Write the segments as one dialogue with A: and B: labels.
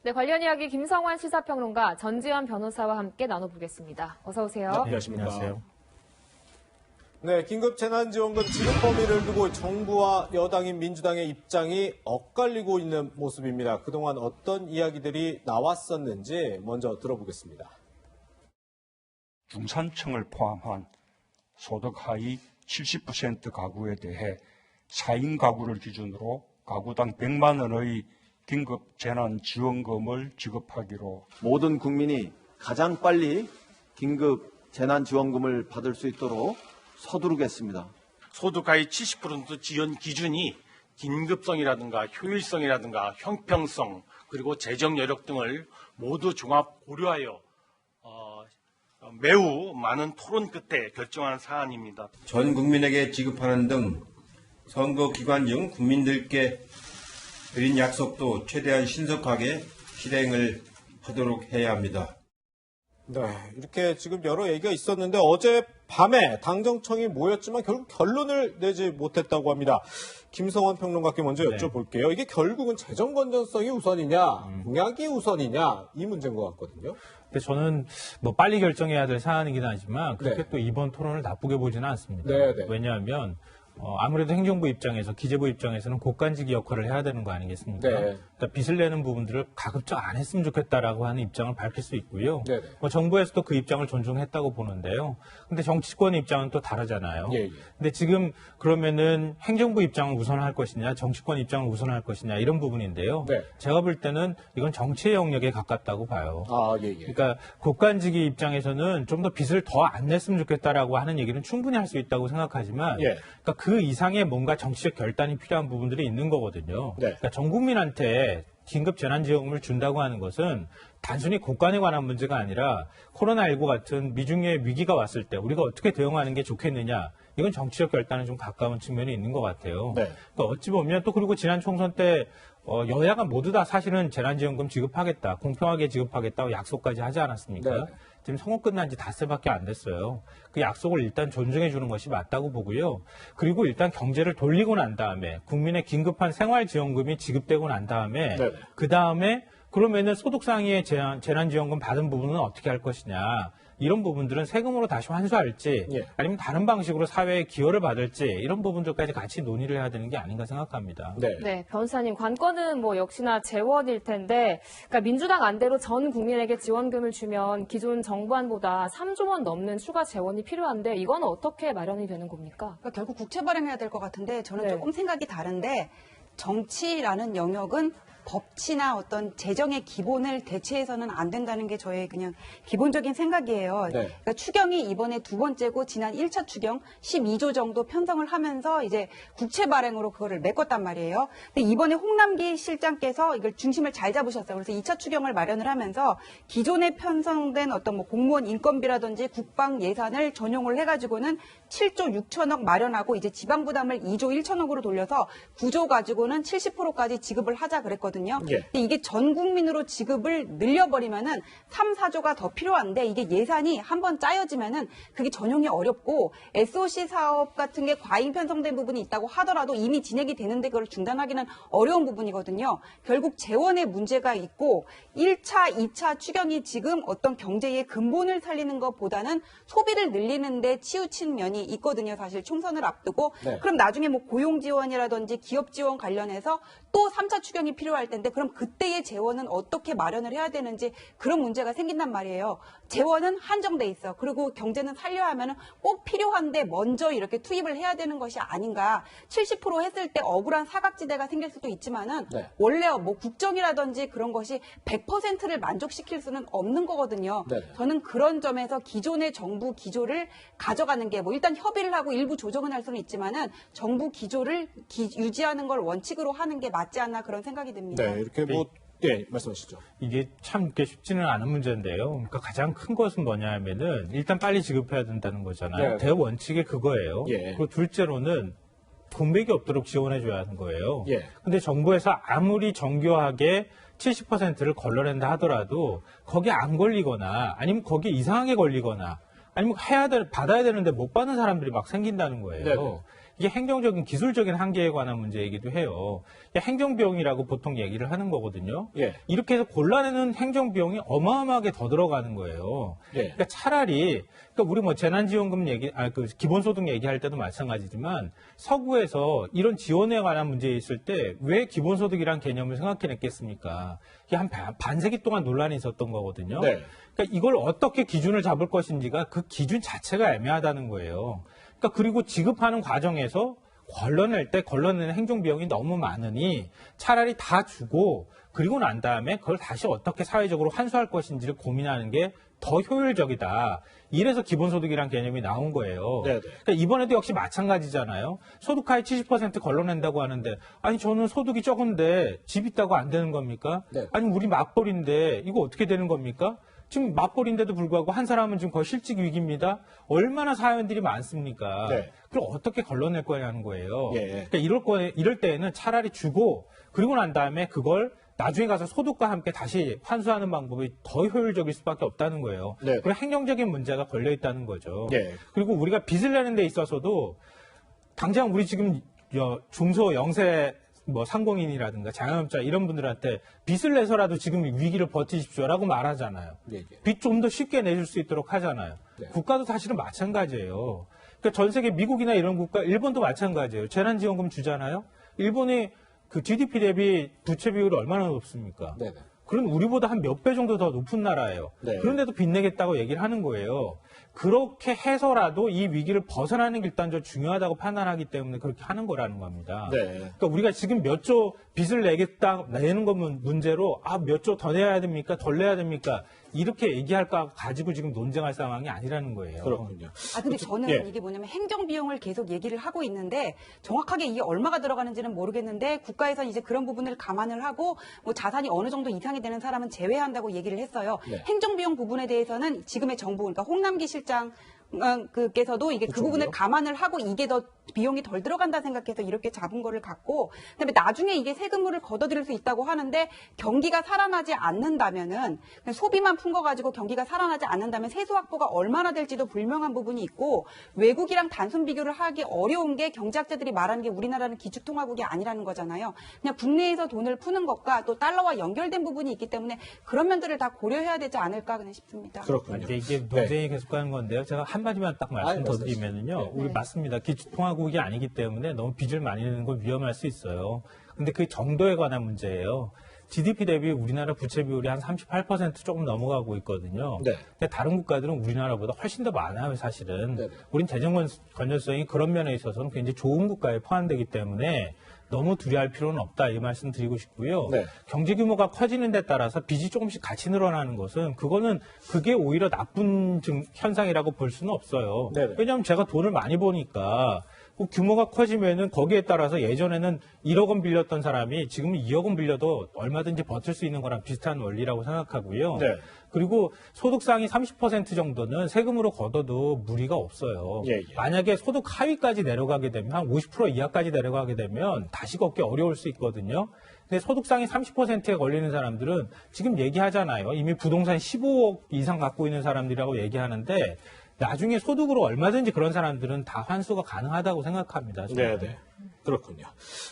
A: 네, 관련 이야기 김성환 시사평론가, 전지현 변호사와 함께 나눠보겠습니다. 어서 오세요.
B: 네, 안녕하십니까.
C: 네, 긴급 재난지원금 지급 범위를 두고 정부와 여당인 민주당의 입장이 엇갈리고 있는 모습입니다. 그동안 어떤 이야기들이 나왔었는지 먼저 들어보겠습니다.
D: 중산층을 포함한 소득 하위 70% 가구에 대해 4인 가구를 기준으로 가구당 100만 원의 긴급 재난지원금을 지급하기로
B: 모든 국민이 가장 빨리 긴급 재난지원금을 받을 수 있도록 서두르겠습니다.
E: 소득 하위 70% 지원 기준이 긴급성이라든가 효율성이라든가 형평성 그리고 재정 여력 등을 모두 종합 고려하여 매우 많은 토론 끝에 결정한 사안입니다.
F: 전 국민에게 지급하는 등 선거 기간 중 국민들께 드린 약속도 최대한 신속하게 실행을 하도록 해야 합니다.
C: 네, 이렇게 지금 여러 얘기가 있었는데 어제 밤에 당정청이 모였지만 결국 결론을 내지 못했다고 합니다. 김성환 평론가께 먼저 여쭤볼게요. 이게 결국은 재정 건전성이 우선이냐, 공약이 우선이냐 이 문제인 것 같거든요.
G: 근데 저는 뭐 빨리 결정해야 될 사안이긴 하지만 그렇게 또 이번 토론을 나쁘게 보지는 않습니다. 왜냐하면 아무래도 행정부 입장에서, 기재부 입장에서는 곡간지기 역할을 해야 되는 거 아니겠습니까? 그러니까 빚을 내는 부분들을 가급적 안 했으면 좋겠다라고 하는 입장을 밝힐 수 있고요. 뭐 정부에서도 그 입장을 존중했다고 보는데요. 근데 정치권 입장은 또 다르잖아요. 근데 지금 그러면은 행정부 입장을 우선할 것이냐, 정치권 입장을 우선할 것이냐 이런 부분인데요. 제가 볼 때는 이건 정치의 영역에 가깝다고 봐요. 그러니까 곡간지기 입장에서는 좀 더 빚을 더 안 냈으면 좋겠다라고 하는 얘기는 충분히 할 수 있다고 생각하지만 그러니까 그 이상의 뭔가 정치적 결단이 필요한 부분들이 있는 거거든요. 그러니까 전 국민한테 긴급 재난지원금을 준다고 하는 것은 단순히 곡간에 관한 문제가 아니라 코로나19 같은 미중의 위기가 왔을 때 우리가 어떻게 대응하는 게 좋겠느냐. 이건 정치적 결단에 좀 가까운 측면이 있는 것 같아요. 그러니까 어찌 보면 또 그리고 지난 총선 때 여야가 모두 다 사실은 재난지원금 지급하겠다, 공평하게 지급하겠다고 약속까지 하지 않았습니까? 지금 선거 끝난 지 닷새밖에 안 됐어요. 그 약속을 일단 존중해 주는 것이 맞다고 보고요. 그리고 일단 경제를 돌리고 난 다음에 국민의 긴급한 생활지원금이 지급되고 난 다음에 그 다음에 그러면은 소득 상위의 재난지원금 받은 부분은 어떻게 할 것이냐. 이런 부분들은 세금으로 다시 환수할지 아니면 다른 방식으로 사회에 기여를 받을지 이런 부분들까지 같이 논의를 해야 되는 게 아닌가 생각합니다.
A: 네, 변호사님 관건은 뭐 역시나 재원일 텐데 그러니까 민주당 안대로 전 국민에게 지원금을 주면 기존 정부안보다 3조 원 넘는 추가 재원이 필요한데 이건 어떻게 마련이 되는 겁니까?
H: 그러니까 결국 국채 발행해야 될 것 같은데 저는 조금 생각이 다른데 정치라는 영역은 법치나 어떤 재정의 기본을 대체해서는 안 된다는 게 저의 그냥 기본적인 생각이에요. 그러니까 추경이 이번에 두 번째고 지난 1차 추경 12조 정도 편성을 하면서 이제 국채 발행으로 그거를 메꿨단 말이에요. 근데 이번에 홍남기 실장께서 이걸 중심을 잘 잡으셨어요. 그래서 2차 추경을 마련을 하면서 기존에 편성된 어떤 뭐 공무원 인건비라든지 국방 예산을 전용을 해가지고는 7조 6천억 마련하고 이제 지방 부담을 2조 1천억으로 돌려서 9조 가지고는 70%까지 지급을 하자 그랬거든요. 근데 이게 전 국민으로 지급을 늘려버리면은 3, 4조가 더 필요한데 이게 예산이 한번 짜여지면은 그게 전용이 어렵고 SOC 사업 같은 게 과잉 편성된 부분이 있다고 하더라도 이미 진행이 되는데 그걸 중단하기는 어려운 부분이거든요. 결국 재원의 문제가 있고 1차, 2차 추경이 지금 어떤 경제의 근본을 살리는 것보다는 소비를 늘리는 데 치우친 면이 있거든요. 사실 총선을 앞두고. 그럼 나중에 뭐 고용 지원이라든지 기업 지원 관련해서 또 3차 추경이 필요할 텐데 그럼 그때의 재원은 어떻게 마련을 해야 되는지 그런 문제가 생긴단 말이에요. 재원은 한정돼 있어. 그리고 경제는 살려야 하면은 꼭 필요한데 먼저 이렇게 투입을 해야 되는 것이 아닌가. 70% 했을 때 억울한 사각지대가 생길 수도 있지만은 원래 뭐 국정이라든지 그런 것이 100%를 만족시킬 수는 없는 거거든요. 저는 그런 점에서 기존의 정부 기조를 가져가는 게 뭐 일단 협의를 하고 일부 조정은 할 수는 있지만은 정부 기조를 유지하는 걸 원칙으로 하는 게 맞지 않나 그런 생각이 듭니다.
C: 이렇게 말씀하시죠.
G: 이게 참 쉽지는 않은 문제인데요. 그러니까 가장 큰 것은 뭐냐 하면은 일단 빨리 지급해야 된다는 거잖아요. 대원칙이 그거예요. 그리고 둘째로는 공백이 없도록 지원해줘야 하는 거예요. 근데 정부에서 아무리 정교하게 70%를 걸러낸다 하더라도 거기 안 걸리거나 아니면 거기 이상하게 걸리거나 아니면 받아야 되는데 못 받는 사람들이 막 생긴다는 거예요. 이게 행정적인 기술적인 한계에 관한 문제이기도 해요. 행정비용이라고 보통 얘기를 하는 거거든요.
C: 예.
G: 이렇게 해서 골라내는 행정비용이 어마어마하게 더 들어가는 거예요.
C: 예.
G: 그러니까 차라리 그러니까 우리 뭐 재난지원금 그 기본소득 얘기할 때도 마찬가지지만 서구에서 이런 지원에 관한 문제에 있을 때 왜 기본소득이란 개념을 생각해냈겠습니까? 이게 한 반세기 동안 논란이 있었던 거거든요.
C: 네.
G: 그러니까 이걸 어떻게 기준을 잡을 것인지가 그 기준 자체가 애매하다는 거예요. 그러니까 그리고 지급하는 과정에서 걸러내는 행정비용이 너무 많으니 차라리 다 주고 그리고 난 다음에 그걸 다시 어떻게 사회적으로 환수할 것인지를 고민하는 게 더 효율적이다. 이래서 기본소득이란 개념이 나온 거예요.
C: 네네.
G: 그러니까 이번에도 역시 마찬가지잖아요. 소득하에 70% 걸러낸다고 하는데 아니 저는 소득이 적은데 집 있다고 안 되는 겁니까?
C: 네.
G: 아니 우리 맞벌인데 이거 어떻게 되는 겁니까? 지금 맞벌인데도 불구하고 한 사람은 지금 거의 실직 위기입니다. 얼마나 사연들이 많습니까?
C: 네.
G: 그걸 어떻게 걸러낼 거냐는 거예요.
C: 예.
G: 그러니까 이럴 때에는 차라리 주고 그리고 난 다음에 그걸 나중에 가서 소득과 함께 다시 환수하는 방법이 더 효율적일 수밖에 없다는 거예요.
C: 네.
G: 그리고 행정적인 문제가 걸려 있다는 거죠.
C: 예.
G: 그리고 우리가 빚을 내는 데 있어서도 당장 우리 지금 중소 영세 상공인이라든가 자영업자 이런 분들한테 빚을 내서라도 지금 위기를 버티십시오라고 말하잖아요.
C: 예.
G: 빚 좀 더 쉽게 내줄 수 있도록 하잖아요.
C: 네.
G: 국가도 사실은 마찬가지예요. 그러니까 전 세계 미국이나 이런 국가, 일본도 마찬가지예요. 재난지원금 주잖아요. 일본이 그 GDP 대비 부채 비율이 얼마나 높습니까?
C: 네네.
G: 그럼 우리보다 한 몇 배 정도 더 높은 나라예요.
C: 네.
G: 그런데도 빚내겠다고 얘기를 하는 거예요. 그렇게 해서라도 이 위기를 벗어나는 게 일단 좀 중요하다고 판단하기 때문에 그렇게 하는 거라는 겁니다.
C: 네.
G: 그러니까 우리가 지금 몇 조 빚을 내는 건 문제로 몇 조 더 내야 됩니까? 덜 내야 됩니까? 이렇게 얘기할까 가지고 지금 논쟁할 상황이 아니라는 거예요.
C: 그렇군요.
H: 근데 저는
C: 예.
H: 이게 뭐냐면 행정비용을 계속 얘기를 하고 있는데 정확하게 이게 얼마가 들어가는지는 모르겠는데 국가에서는 이제 그런 부분을 감안을 하고 뭐 자산이 어느 정도 이상이 되는 사람은 제외한다고 얘기를 했어요.
C: 네.
H: 행정비용 부분에 대해서는 지금의 정부, 그러니까 홍남기 실장 그께서도 이게 그 부분을 감안을 하고 이게 더 비용이 덜 들어간다 생각해서 이렇게 잡은 거를 갖고 그다음에 나중에 이게 세금을 걷어들일 수 있다고 하는데 경기가 살아나지 않는다면은 그냥 소비만 푼 거 가지고 경기가 살아나지 않는다면 세수 확보가 얼마나 될지도 불명한 부분이 있고 외국이랑 단순 비교를 하기 어려운 게 경제학자들이 말하는 게 우리나라는 기축통화국이 아니라는 거잖아요. 그냥 국내에서 돈을 푸는 것과 또 달러와 연결된 부분이 있기 때문에 그런 면들을 다 고려해야 되지 않을까 그냥 싶습니다.
C: 그렇군요.
G: 이제 이게 논쟁이 계속가는 건데요. 제가 한마디만 딱 말씀 더 드리면은요. 우리 맞습니다. 기축통화국이 아니기 때문에 너무 빚을 많이 내는 건 위험할 수 있어요. 근데 그 정도에 관한 문제예요. GDP 대비 우리나라 부채 비율이 한 38% 조금 넘어가고 있거든요.
C: 네.
G: 근데 다른 국가들은 우리나라보다 훨씬 더 많아요, 사실은.
C: 네.
G: 우린 재정 건전성이 그런 면에 있어서는 굉장히 좋은 국가에 포함되기 때문에 너무 두려워할 필요는 없다 이 말씀 드리고 싶고요.
C: 네.
G: 경제 규모가 커지는 데 따라서 빚이 조금씩 같이 늘어나는 것은 그게 오히려 나쁜 현상이라고 볼 수는 없어요.
C: 네네.
G: 왜냐하면 제가 돈을 많이 버니까 규모가 커지면은 거기에 따라서 예전에는 1억 원 빌렸던 사람이 지금은 2억 원 빌려도 얼마든지 버틸 수 있는 거랑 비슷한 원리라고 생각하고요.
C: 네.
G: 그리고 소득 상위 30% 정도는 세금으로 걷어도 무리가 없어요.
C: 예.
G: 만약에 소득 하위까지 내려가게 되면 한 50% 이하까지 내려가게 되면 다시 걷기 어려울 수 있거든요. 근데 소득 상위 30%에 걸리는 사람들은 지금 얘기하잖아요. 이미 부동산 15억 이상 갖고 있는 사람들이라고 얘기하는데 나중에 소득으로 얼마든지 그런 사람들은 다 환수가 가능하다고 생각합니다. 저는.
C: 네. 그렇군요.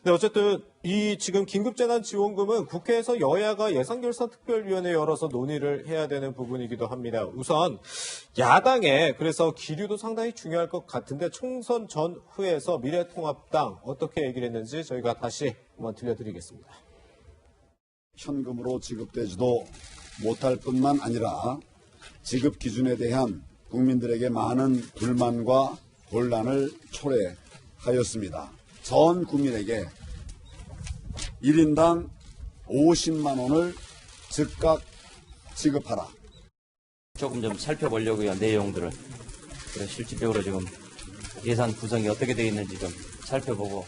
C: 네, 어쨌든 이 지금 긴급재난지원금은 국회에서 여야가 예산결산특별위원회 열어서 논의를 해야 되는 부분이기도 합니다. 우선 야당에 그래서 기류도 상당히 중요할 것 같은데 총선 전후에서 미래통합당 어떻게 얘기를 했는지 저희가 다시 한번 들려드리겠습니다.
I: 현금으로 지급되지도 못할 뿐만 아니라 지급 기준에 대한 국민들에게 많은 불만과 혼란을 초래하였습니다. 전 국민에게 1인당 50만 원을 즉각 지급하라.
J: 조금 좀 살펴보려고요, 내용들을. 그래서 실질적으로 지금 예산 구성이 어떻게 되어 있는지 좀 살펴보고.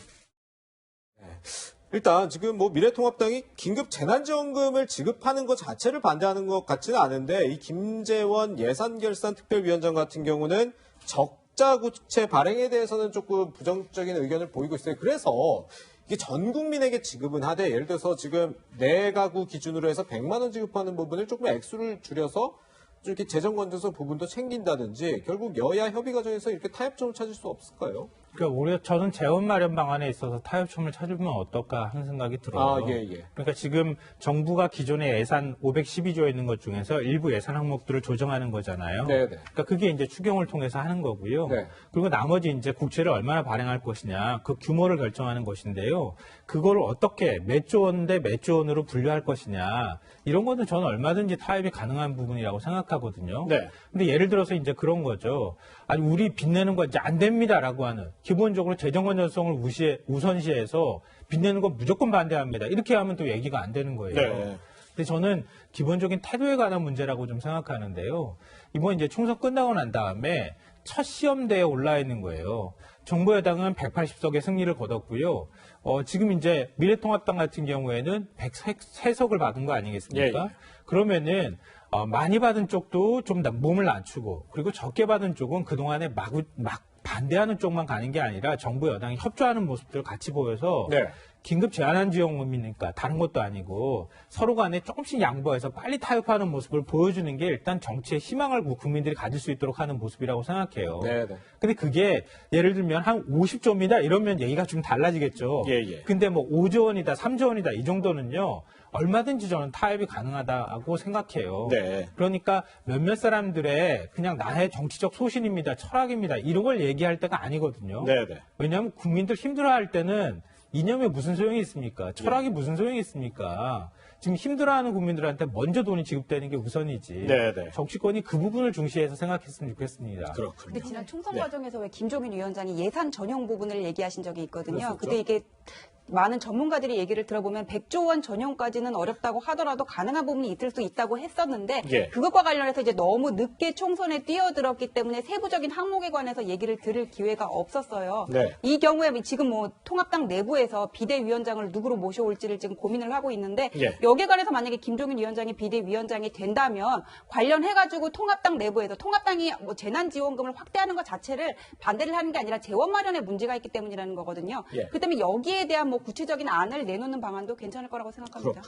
C: 일단 지금 미래통합당이 긴급 재난지원금을 지급하는 것 자체를 반대하는 것 같지는 않은데 이 김재원 예산결산특별위원장 같은 경우는 적자구체 발행에 대해서는 조금 부정적인 의견을 보이고 있어요. 그래서 이게 전 국민에게 지급은 하되 예를 들어서 지금 4가구 기준으로 해서 100만 원 지급하는 부분을 조금 액수를 줄여서 좀 이렇게 재정 건전성 부분도 챙긴다든지 결국 여야 협의 과정에서 이렇게 타협점을 찾을 수 없을까요?
G: 그러니까 오히려 저는 재원 마련 방안에 있어서 타협점을 찾으면 어떨까 하는 생각이 들어요. 그러니까 지금 정부가 기존에 예산 512조에 있는 것 중에서 일부 예산 항목들을 조정하는 거잖아요. 그러니까 그게 이제 추경을 통해서 하는 거고요. 그리고 나머지 이제 국채를 얼마나 발행할 것이냐, 그 규모를 결정하는 것인데요. 그거를 어떻게 몇 조 원 대 몇 조 원으로 분류할 것이냐, 이런 거는 저는 얼마든지 타협이 가능한 부분이라고 생각하거든요. 근데 예를 들어서 이제 그런 거죠. 아니, 우리 빚내는 거 이제 안 됩니다라고 하는, 기본적으로 재정 건전성을 우선시해서 빚내는 거 무조건 반대합니다. 이렇게 하면 또 얘기가 안 되는 거예요. 근데 저는 기본적인 태도에 관한 문제라고 좀 생각하는데요. 이번 이제 총선 끝나고 난 다음에 첫 시험대에 올라 있는 거예요. 정부 여당은 180석의 승리를 거뒀고요. 지금 이제 미래통합당 같은 경우에는 103석을 받은 거 아니겠습니까? 그러면은 많이 받은 쪽도 좀 몸을 낮추고, 그리고 적게 받은 쪽은 그동안에 막 반대하는 쪽만 가는 게 아니라 정부 여당이 협조하는 모습들을 같이 보여서 긴급 제한한 지원금이니까 다른 것도 아니고 서로 간에 조금씩 양보해서 빨리 타협하는 모습을 보여주는 게 일단 정치의 희망을 국민들이 가질 수 있도록 하는 모습이라고 생각해요. 근데 그게 예를 들면 한 50조입니다 이러면 얘기가 좀 달라지겠죠. 근데 뭐 5조 원이다, 3조 원이다 이 정도는요. 얼마든지 저는 타협이 가능하다고 생각해요. 그러니까 몇몇 사람들의 그냥 나의 정치적 소신입니다, 철학입니다 이런 걸 얘기할 때가 아니거든요. 왜냐하면 국민들 힘들어할 때는 이념에 무슨 소용이 있습니까? 철학이 무슨 소용이 있습니까? 지금 힘들어하는 국민들한테 먼저 돈이 지급되는 게 우선이지. 정치권이 그 부분을 중시해서 생각했으면 좋겠습니다.
H: 근데 지난 총선 과정에서 왜 김종인 위원장이 예산 전용 부분을 얘기하신 적이 있거든요. 근데 이게 많은 전문가들이 얘기를 들어보면 100조 원 전용까지는 어렵다고 하더라도 가능한 부분이 있을 수 있다고 했었는데 그것과 관련해서 이제 너무 늦게 총선에 뛰어들었기 때문에 세부적인 항목에 관해서 얘기를 들을 기회가 없었어요. 이 경우에 지금 뭐 통합당 내부에서 비대위원장을 누구로 모셔올지를 지금 고민을 하고 있는데 여기에 관해서 만약에 김종인 위원장이 비대위원장이 된다면 관련해가지고 통합당 내부에서 통합당이 뭐 재난지원금을 확대하는 것 자체를 반대를 하는 게 아니라 재원 마련에 문제가 있기 때문이라는 거거든요. 그 때문에 여기에 대한 뭐 구체적인 안을 내놓는 방안도 괜찮을 거라고 생각합니다.